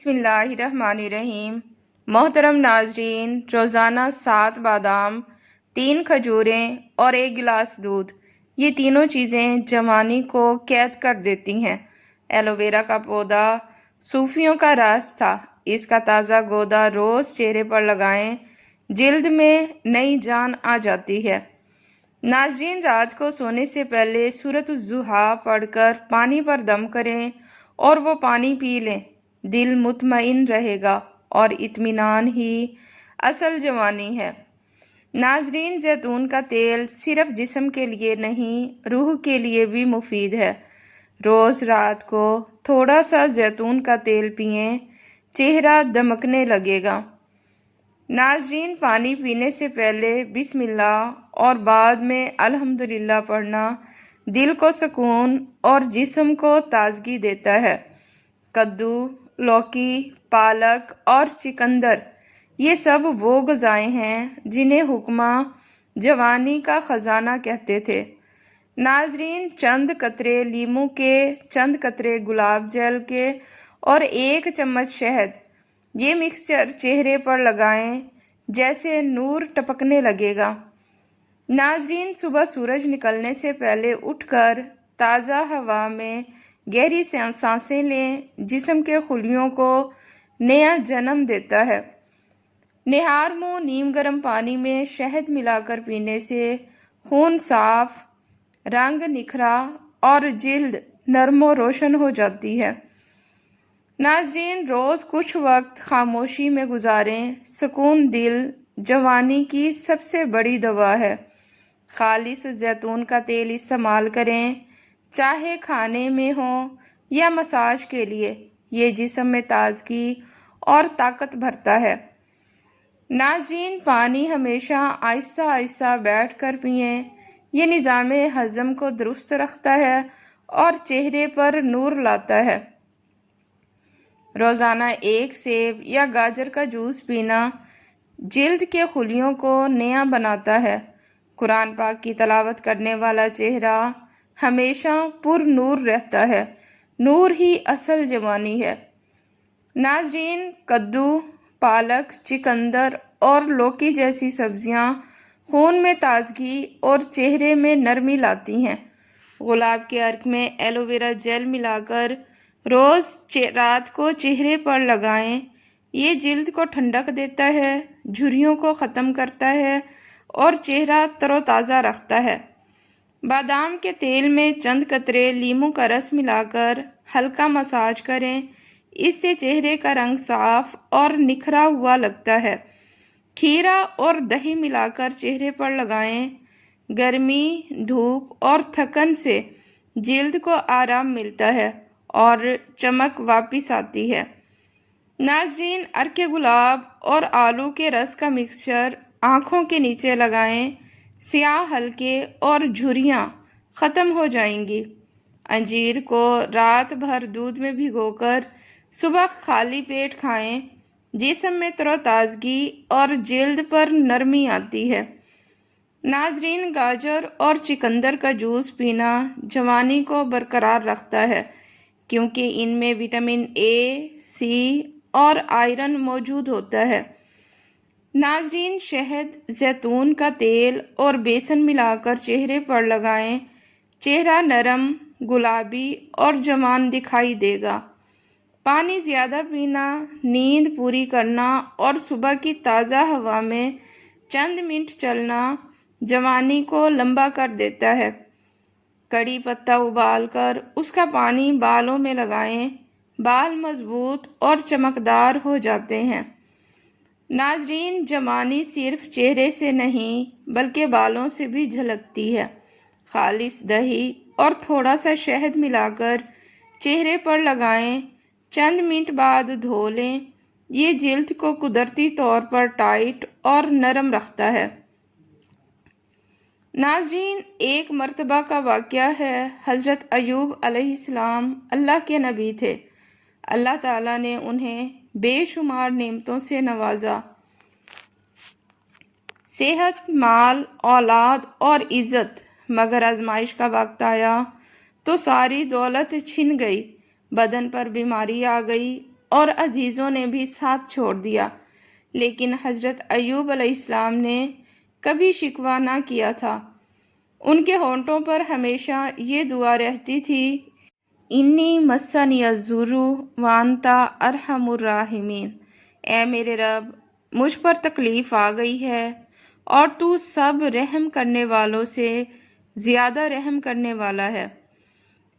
بسم اللہ الرحمن الرحیم۔ محترم ناظرین، روزانہ 7 بادام، 3 کھجوریں اور 1 گلاس دودھ، یہ تینوں چیزیں جوانی کو قید کر دیتی ہیں۔ ایلو ویرا کا پودا صوفیوں کا راز تھا۔ اس کا تازہ گودا روز چہرے پر لگائیں، جلد میں نئی جان آ جاتی ہے۔ ناظرین، رات کو سونے سے پہلے سورۃ الضحیٰ پڑھ کر پانی پر دم کریں اور وہ پانی پی لیں۔ دل مطمئن رہے گا اور اطمینان ہی اصل جوانی ہے۔ ناظرین، زیتون کا تیل صرف جسم کے لیے نہیں، روح کے لیے بھی مفید ہے۔ روز رات کو تھوڑا سا زیتون کا تیل پئیں، چہرہ دمکنے لگے گا۔ ناظرین، پانی پینے سے پہلے بسم اللہ اور بعد میں الحمدللہ پڑھنا دل کو سکون اور جسم کو تازگی دیتا ہے۔ کدو، لوکی، پالک اور چقندر، یہ سب وہ غذائیں ہیں جنہیں حکماں جوانی کا خزانہ کہتے تھے۔ ناظرین، چند قطرے لیموں کے، چند قطرے گلاب جل کے اور 1 چمچ شہد، یہ مکسچر چہرے پر لگائیں، جیسے نور ٹپکنے لگے گا۔ ناظرین، صبح سورج نکلنے سے پہلے اٹھ کر تازہ ہوا میں گہری سانسیں لیں، جسم کے خلیوں کو نیا جنم دیتا ہے۔ نہار منہ نیم گرم پانی میں شہد ملا کر پینے سے خون صاف، رنگ نکھرا اور جلد نرم و روشن ہو جاتی ہے۔ ناظرین، روز کچھ وقت خاموشی میں گزاریں، سکون دل جوانی کی سب سے بڑی دوا ہے۔ خالص زیتون کا تیل استعمال کریں، چاہے کھانے میں ہو یا مساج کے لیے، یہ جسم میں تازگی اور طاقت بھرتا ہے۔ ناظرین، پانی ہمیشہ آہستہ آہستہ بیٹھ کر پئیں، یہ نظام ہضم کو درست رکھتا ہے اور چہرے پر نور لاتا ہے۔ روزانہ 1 سیب یا گاجر کا جوس پینا جلد کے خلیوں کو نیا بناتا ہے۔ قرآن پاک کی تلاوت کرنے والا چہرہ ہمیشہ پر نور رہتا ہے۔ نور ہی اصل جوانی ہے۔ ناظرین، کدو، پالک، چقندر اور لوکی جیسی سبزیاں خون میں تازگی اور چہرے میں نرمی لاتی ہیں۔ گلاب کے عرق میں ایلو ویرا جیل ملا کر روز رات کو چہرے پر لگائیں، یہ جلد کو ٹھنڈک دیتا ہے، جھریوں کو ختم کرتا ہے اور چہرہ تر و تازہ رکھتا ہے۔ بادام کے تیل میں چند قطرے لیموں کا رس ملا کر ہلکا مساج کریں، اس سے چہرے کا رنگ صاف اور نکھرا ہوا لگتا ہے۔ کھیرا اور دہی ملا کر چہرے پر لگائیں، گرمی، دھوپ اور تھکن سے جلد کو آرام ملتا ہے اور چمک واپس آتی ہے۔ ناظرین، عرق گلاب اور آلو کے رس کا مکسچر آنکھوں کے نیچے لگائیں، سیاہ حلقے اور جھریاں ختم ہو جائیں گی۔ انجیر کو رات بھر دودھ میں بھگو کر صبح خالی پیٹ کھائیں، جسم میں تر و تازگی اور جلد پر نرمی آتی ہے۔ ناظرین، گاجر اور چقندر کا جوس پینا جوانی کو برقرار رکھتا ہے، کیونکہ ان میں وٹامن اے، سی اور آئرن موجود ہوتا ہے۔ ناظرین، شہد، زیتون کا تیل اور بیسن ملا کر چہرے پر لگائیں، چہرہ نرم، گلابی اور جوان دکھائی دے گا۔ پانی زیادہ پینا، نیند پوری کرنا اور صبح کی تازہ ہوا میں چند منٹ چلنا جوانی کو لمبا کر دیتا ہے۔ کڑی پتہ ابال کر اس کا پانی بالوں میں لگائیں، بال مضبوط اور چمکدار ہو جاتے ہیں۔ ناظرین، جوانی صرف چہرے سے نہیں بلکہ بالوں سے بھی جھلکتی ہے۔ خالص دہی اور تھوڑا سا شہد ملا کر چہرے پر لگائیں، چند منٹ بعد دھو لیں، یہ جلد کو قدرتی طور پر ٹائٹ اور نرم رکھتا ہے۔ ناظرین، ایک مرتبہ کا واقعہ ہے، حضرت ایوب علیہ السلام اللہ کے نبی تھے۔ اللہ تعالیٰ نے انہیں بے شمار نعمتوں سے نوازا، صحت، مال، اولاد اور عزت، مگر آزمائش کا وقت آیا تو ساری دولت چھن گئی، بدن پر بیماری آ گئی اور عزیزوں نے بھی ساتھ چھوڑ دیا، لیکن حضرت ایوب علیہ السلام نے کبھی شکوہ نہ کیا تھا۔ ان کے ہونٹوں پر ہمیشہ یہ دعا رہتی تھی، انی مسنی الضر وانت ارحم الراحمین، اے میرے رب مجھ پر تکلیف آ گئی ہے اور تو سب رحم کرنے والوں سے زیادہ رحم کرنے والا ہے۔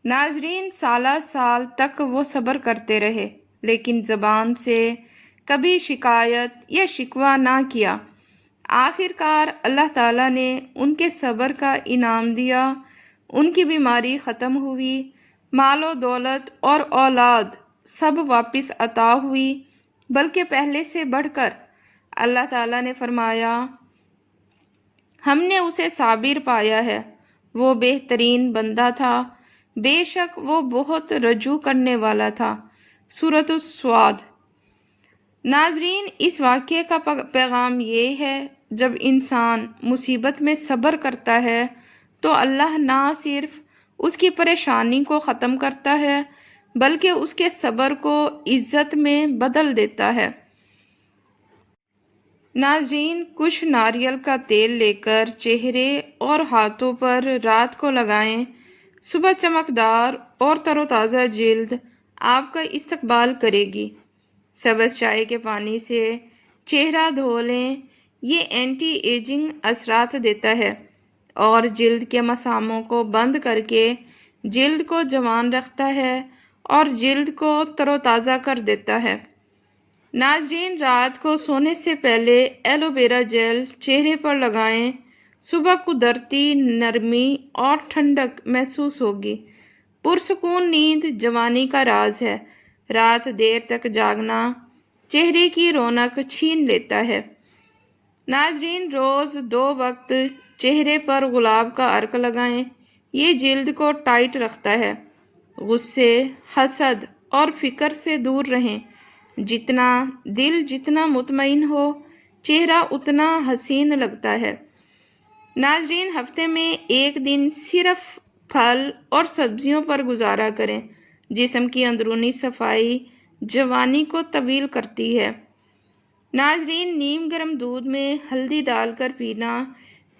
ناظرین، سالہ سال تک وہ صبر کرتے رہے، لیکن زبان سے کبھی شکایت یا شکوہ نہ کیا۔ آخر کار اللہ تعالیٰ نے ان کے صبر کا انعام دیا، ان کی بیماری ختم ہوئی، مال و دولت اور اولاد سب واپس عطا ہوئی، بلکہ پہلے سے بڑھ کر۔ اللہ تعالیٰ نے فرمایا، ہم نے اسے صابر پایا ہے، وہ بہترین بندہ تھا، بے شک وہ بہت رجوع کرنے والا تھا۔ سورۃ الصاد۔ ناظرین، اس واقعے کا پیغام یہ ہے، جب انسان مصیبت میں صبر کرتا ہے تو اللہ نہ صرف اس کی پریشانی کو ختم کرتا ہے بلکہ اس کے صبر کو عزت میں بدل دیتا ہے۔ ناظرین، کچھ ناریل کا تیل لے کر چہرے اور ہاتھوں پر رات کو لگائیں، صبح چمکدار اور تر و تازہ جلد آپ کا استقبال کرے گی۔ سبز چائے کے پانی سے چہرہ دھو لیں، یہ اینٹی ایجنگ اثرات دیتا ہے اور جلد کے مساموں کو بند کر کے جلد کو جوان رکھتا ہے اور جلد کو تر و تازہ کر دیتا ہے۔ ناظرین، رات کو سونے سے پہلے ایلو ویرا جیل چہرے پر لگائیں، صبح قدرتی نرمی اور ٹھنڈک محسوس ہوگی۔ پرسکون نیند جوانی کا راز ہے۔ رات دیر تک جاگنا چہرے کی رونق چھین لیتا ہے۔ ناظرین، روز 2 وقت چہرے پر گلاب کا عرق لگائیں، یہ جلد کو ٹائٹ رکھتا ہے۔ غصے، حسد اور فکر سے دور رہیں۔ دل جتنا مطمئن ہو، چہرہ اتنا حسین لگتا ہے۔ ناظرین، ہفتے میں 1 دن صرف پھل اور سبزیوں پر گزارا کریں۔ جسم کی اندرونی صفائی جوانی کو طویل کرتی ہے۔ ناظرین، نیم گرم دودھ میں ہلدی ڈال کر پینا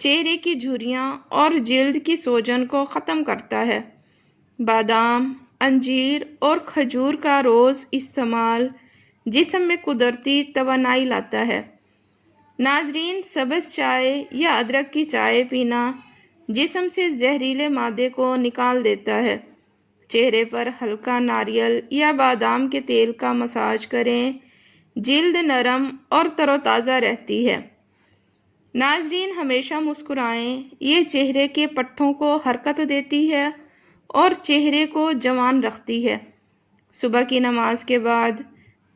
چہرے کی جھریاں اور جلد کی سوجن کو ختم کرتا ہے۔ بادام، انجیر اور کھجور کا روز استعمال جسم میں قدرتی توانائی لاتا ہے۔ ناظرین، سبز چائے یا ادرک کی چائے پینا جسم سے زہریلے مادے کو نکال دیتا ہے۔ چہرے پر ہلکا ناریل یا بادام کے تیل کا مساج کریں، جلد نرم اور تر و تازہ رہتی ہے۔ ناظرین، ہمیشہ مسکرائیں، یہ چہرے کے پٹھوں کو حرکت دیتی ہے اور چہرے کو جوان رکھتی ہے۔ صبح کی نماز کے بعد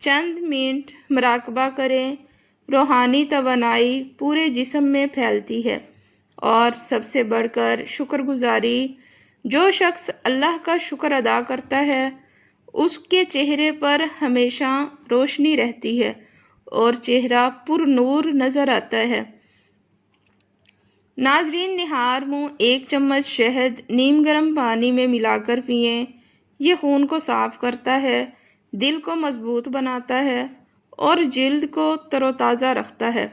چند منٹ مراقبہ کریں، روحانی توانائی پورے جسم میں پھیلتی ہے۔ اور سب سے بڑھ کر شکر گزاری، جو شخص اللہ کا شکر ادا کرتا ہے اس کے چہرے پر ہمیشہ روشنی رہتی ہے اور چہرہ پر نور نظر آتا ہے۔ ناظرین، نہار منہ 1 چمچ شہد نیم گرم پانی میں ملا کر پئیں، یہ خون کو صاف کرتا ہے، دل کو مضبوط بناتا ہے اور جلد کو تر و تازہ رکھتا ہے۔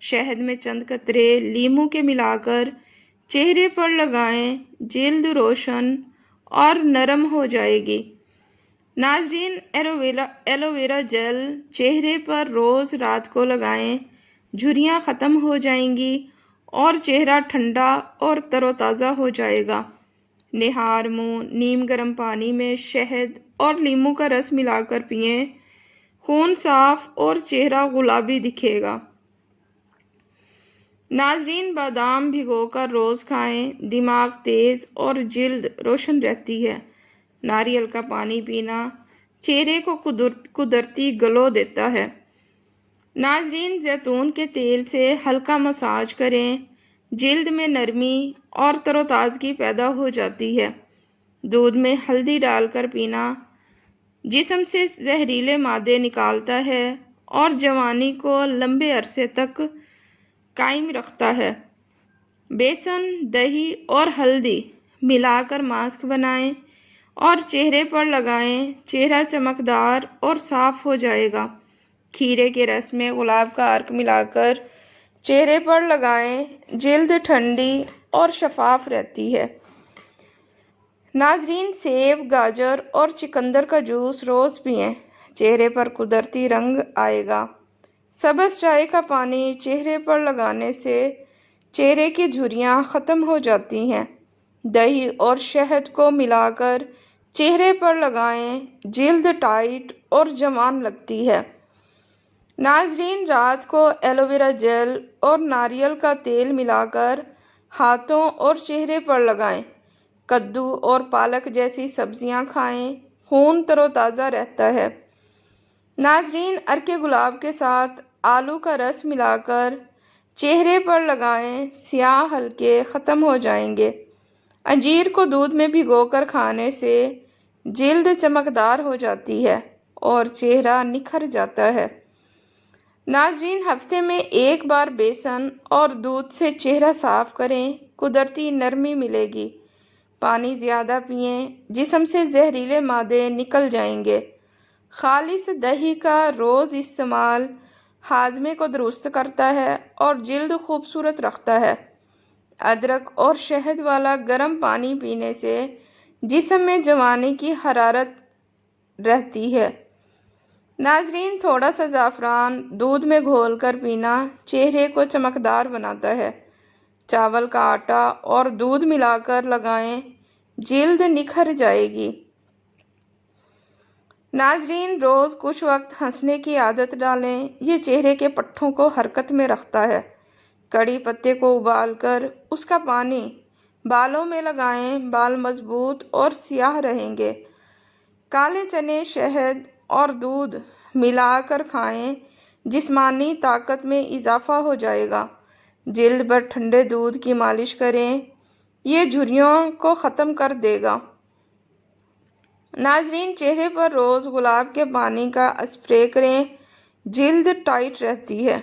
شہد میں چند قطرے لیموں کے ملا کر چہرے پر لگائیں، جلد روشن اور نرم ہو جائے گی۔ ناظرین، ایلو ویرا جیل چہرے پر روز رات کو لگائیں، جھریاں ختم ہو جائیں گی اور چہرہ ٹھنڈا اور تر و تازہ ہو جائے گا۔ نہار منہ نیم گرم پانی میں شہد اور لیموں کا رس ملا کر پئیں، خون صاف اور چہرہ گلابی دکھے گا۔ ناظرین، بادام بھگو کر روز کھائیں، دماغ تیز اور جلد روشن رہتی ہے۔ ناریل کا پانی پینا چہرے کو قدرتی گلو دیتا ہے۔ ناظرین، زیتون کے تیل سے ہلکا مساج کریں، جلد میں نرمی اور تر و تازگی پیدا ہو جاتی ہے۔ دودھ میں ہلدی ڈال کر پینا جسم سے زہریلے مادے نکالتا ہے اور جوانی کو لمبے عرصے تک قائم رکھتا ہے۔ بیسن، دہی اور ہلدی ملا کر ماسک بنائیں اور چہرے پر لگائیں، چہرہ چمکدار اور صاف ہو جائے گا۔ کھیرے کے رس میں گلاب کا عرق ملا کر چہرے پر لگائیں، جلد ٹھنڈی اور شفاف رہتی ہے۔ ناظرین، سیب، گاجر اور چقندر کا جوس روز پئیں، چہرے پر قدرتی رنگ آئے گا۔ سبز چائے کا پانی چہرے پر لگانے سے چہرے کی جھریاں ختم ہو جاتی ہیں۔ دہی اور شہد کو ملا کر چہرے پر لگائیں، جلد ٹائٹ اور جوان لگتی ہے۔ ناظرین، رات کو ایلو ویرا جیل اور ناریل کا تیل ملا کر ہاتھوں اور چہرے پر لگائیں۔ کدو اور پالک جیسی سبزیاں کھائیں، خون تر و تازہ رہتا ہے۔ ناظرین، عرق گلاب کے ساتھ آلو کا رس ملا کر چہرے پر لگائیں، سیاہ حلقے ختم ہو جائیں گے۔ انجیر کو دودھ میں بھگو کر کھانے سے جلد چمکدار ہو جاتی ہے اور چہرہ نکھر جاتا ہے۔ ناظرین، ہفتے میں ایک بار بیسن اور دودھ سے چہرہ صاف کریں، قدرتی نرمی ملے گی۔ پانی زیادہ پئیں، جسم سے زہریلے مادے نکل جائیں گے۔ خالص دہی کا روز استعمال ہاضمے کو درست کرتا ہے اور جلد خوبصورت رکھتا ہے۔ ادرک اور شہد والا گرم پانی پینے سے جسم میں جوانی کی حرارت رہتی ہے۔ ناظرین، تھوڑا سا زعفران دودھ میں گھول کر پینا چہرے کو چمکدار بناتا ہے۔ چاول کا آٹا اور دودھ ملا کر لگائیں، جلد نکھر جائے گی۔ ناظرین، روز کچھ وقت ہنسنے کی عادت ڈالیں، یہ چہرے کے پٹھوں کو حرکت میں رکھتا ہے۔ کڑی پتے کو ابال کر اس کا پانی بالوں میں لگائیں، بال مضبوط اور سیاہ رہیں گے۔ کالے چنے، شہد اور دودھ ملا کر کھائیں، جسمانی طاقت میں اضافہ ہو جائے گا۔ جلد پر ٹھنڈے دودھ کی مالش کریں، یہ جھریوں کو ختم کر دے گا۔ ناظرین، چہرے پر روز گلاب کے پانی کا اسپرے کریں، جلد ٹائٹ رہتی ہے۔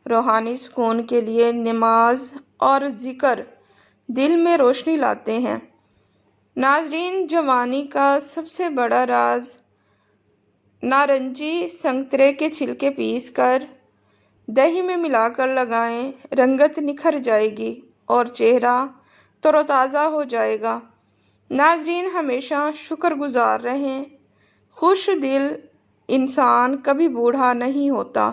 روحانی سکون کے لیے نماز اور ذکر دل میں روشنی لاتے ہیں۔ ناظرین، جوانی کا سب سے بڑا راز نارنجی سنترے کے چھلکے پیس کر دہی میں ملا کر لگائیں، رنگت نکھر جائے گی اور چہرہ تر و تازہ ہو جائے گا۔ ناظرین، ہمیشہ شکر گزار رہیں، خوش دل انسان کبھی بوڑھا نہیں ہوتا۔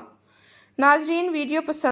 ناظرین، ویڈیو پسند